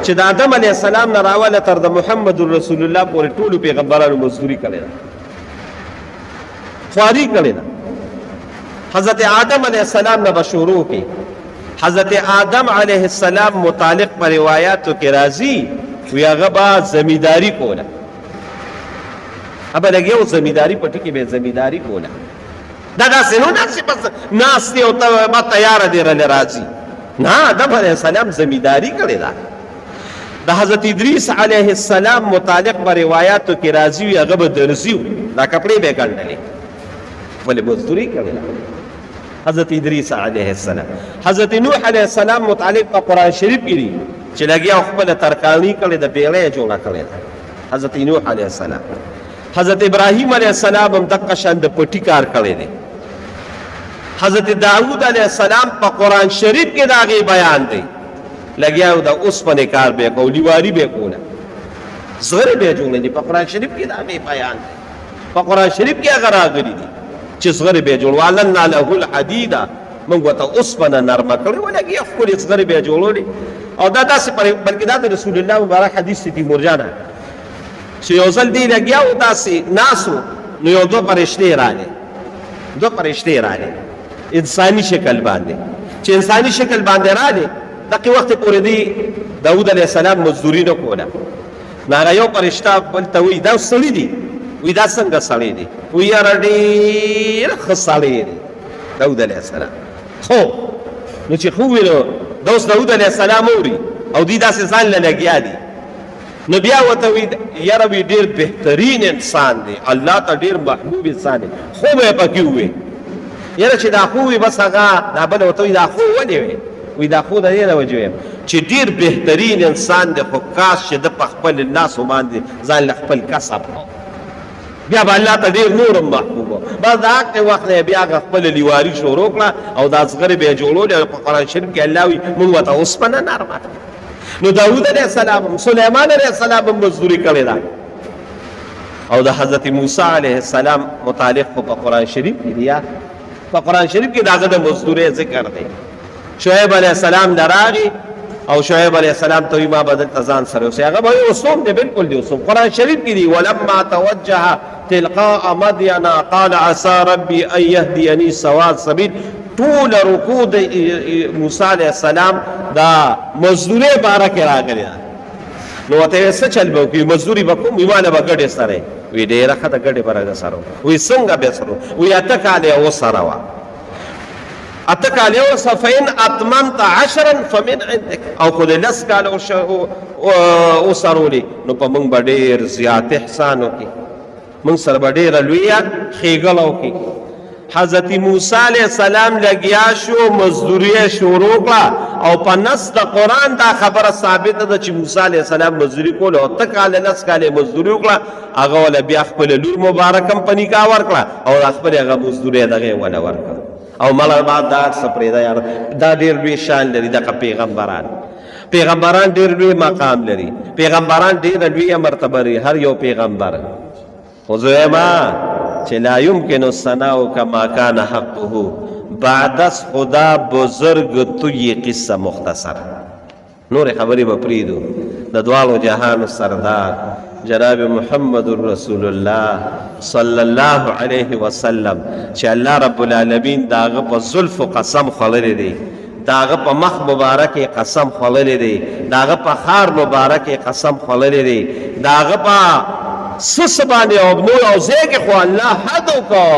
چې د آدم علیه السلام نه راواله تر د محمد رسول الله پورې ټولو پیغمبرانو مزدوري کړې ده، خواري کړې ده. حضرت آدم علیه السلام نه به شروع کې. حضرت آدم علیه السلام متعلق په روایاتو کې راځي وی هغه به زمینداری کوله، ابه لګیو زمینداری پټی کې به زمینداری کوله. دا داسې نو داسې بس ناستې او به تیاره دی رلی راځي، نه آدم علیه السلام زمینداری کړې ده. د حضرت ادریس علیه السلام متعلق په روایاتو کې راځي وی هغه به درزي و، دا کپړې به یې ګنډلې ولې مزدوري کړې ده حضرت ادریس علیه السلام. حضرت نوح علیه السلام متعلق په قرآن شریف کې دي چې لګیا خپله ترکاڼي کړې ده، بیړۍ یې جوړه کړې ده حضرت نوح علیه السلام. حضرت ابراهیم علیه السلام هم دقه شان د پټي کار کړی دی. حضرت داود علیه السلام په قرآن شریف کې د هغې بیان دی، لګیا و د اوسپنې کار به یې کو، لیواري به یې کوله، زغرې به یې جوړې دي. په قرآن شریف کې د هغې بیان دی، په قرآن شریف کې هغه راغلي دي چې زغرې به یې جوړ والنا له الحدیده، موږ ورته اوسپنه نرمه کړې وه، لګیا ښکلې زغرې به یې جوړولې. او دا داسې بلکې دا د رسول الله مبارک حدیث دی تیمورجانه چې یو ځل دی لګیا و داسې ناست و، نو یو دوه فرشتې راغلې، دوه فرشتې راغلې انساني شکل باندې. چې انساني شکل باندې راغلې دقې وخت پورې دی داود علیه السلام مزدوري نه کوله. نو هغه یو فرشته بل ته وایي دا سړي دي، وایي دا څنګه سړی دی؟ وایي یاره ډېر ښه سړی دی داود علیه السلام. خو نو چې خو وویل دا اوس داود علیه السلام اوري او دوی داسې ځان له لګیا دي، نو بیا ورته وایي یاره وایي ډېر بهترین انسان دی، الله ته ډېر محبوب انسان دی. خو به یې پکې ووایي یاره چې دا خو وي بس هغه دا بله ورته وایي دا خو ولې وی؟ وایي دا خو د دې نه وجې ویم چې ډېر بهترین انسان دی، خو کاش چې ده په خپل لاسو باندې ځان له خپل کسب بیا به الله ته ډېر نور هم محبوب و. بس د هغې وخت نه بیا هغه خپله لیواري شروع کړه او دا زغرې به یې جوړولې. او په قرآن شریف کې الله وایي موږ ورته اوسپنه نرمه. نو داود علیه السلام هم سلیمان علیه السلام هم مزدوري کړې ده. او د حضرت موسی علیه السلام متعلق خو په قرآن شریف کې دی، یا په قرآن شریف کې د هغه د مزدورۍ ذکر دی. شعیب علیه السلام نه راغی او شعیب علیه السلام ته وایي ما به دلته ځان سره اوسئ. هغه به وایي اوسوم دی، بلکل دی اوسوم. قرآن شریف کې دی ولما توجه تلقاء مدین قال عسى ربي ان يهديني سواء السبيل. ټول رکوع د موسی علیه السلام دا مزدورۍ باره کې راغلې ده. نو ورته یې څه چل به وکړي؟ مزدوري به کوم؟ وایي ما نه به ګډې سره یې. وایي ډېره ښه ده ګډې به راته سره وه. وایي څنګه به سره وه؟ وایي 8 کاله یې ورسره وه، 8 کاله یې ورسره. فإن أتممت 10 فمن عندك. او خو دې 10 کاله وسرولې نو په موږ به ډېر زیات احسان وکړي، موږ سره به ډېره لویه ښېګړه وکړي. حضرت موسی علیه السلام لګیا شو، مزدوري یې شروع کړه. او په نص د قرآن دا خبره ثابته ده چې موسی علیه السلام مزدوري کوله، 8 کاله 10 کاله یې مزدوري وکړه. هغه وله بیا خپله لور مبارک هم په نکاح ورکړه او خپلې هغه مزدوري دغه یې وله ورکړه. او مله بعد دا هر څه پرېږده یاره، دا ډېر لوی شان لري. دغه پیغمبران ډېر لوی مقام لري، پیغمبران ډېره لویه مرتبه لري هر یو پیغمبر. خو زه وایم چې لا يمكن الثناء كما كان حقه بعد از خدا بزرگ تو یہ قصه مختصر. نور خبرې به پرېږدو. د دواړو جهانو سردار جناب محمد رسول الله صلی الله علیه وسلم چې الله رب العالمین د هغه په زلفو قسم خوړلی دی، د هغه په مخ مبارک قسم خوړلی دی، د هغه په خار مبارک قسم خوړلی دی، د هغه په سس باندې او نور او ځای کې خو الله حد وکړه،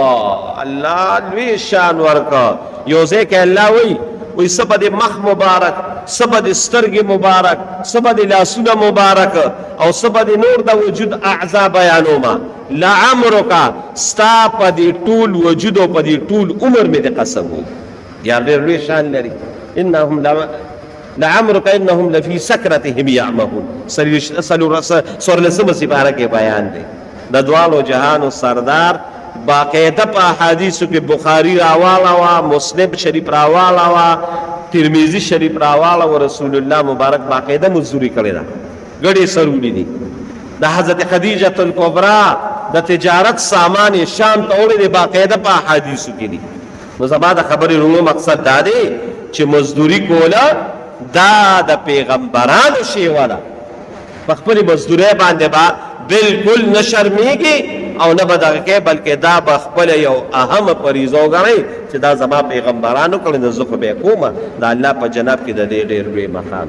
الله لوی شان ورکړه. یو ځای کې الله وایي څه به د مخ مبارک، څه به د سترګې مبارک، څه به د لاسونه مبارک او څه به د نور د وجود اعضا بیانومه. لعمرک ستا په دې ټول وجود او په دې ټول عمر مې د قسم وکړي. یا ډېر لوی شان لري. انهم لعمرک انهم لفی سکرتهم یعمهون. 14 سپاره کې بیان دی. د دواړو جهانو سردار باقاعده په احادیثو کې بخاری راواله وه، مسلم شریف راواله وه، ترمیزي شریف راواله وه. رسول الله مبارک باقاعده مزدوري کړې ده، ګډې سرولي دي. د حضرت خدیجة الکبرا د تجارت سامان یې شام ته وړی دی، باقاعده په احادیثو کې دي. نو زما د خبرې لومړی مقصد دا دی چې مزدوري کوله دا د پیغمبرانو شیوه ده په خپلې مزدورۍ باندې به بالکل نه شرمیږي او نه به دغه کوي بلکې دا به خپله یو اهمه فریضه وګڼئ چې دا زما پیغمبرانو کړې ده زه خو به یې کومه د الله په جناب کې د دې ډېر لوی مقام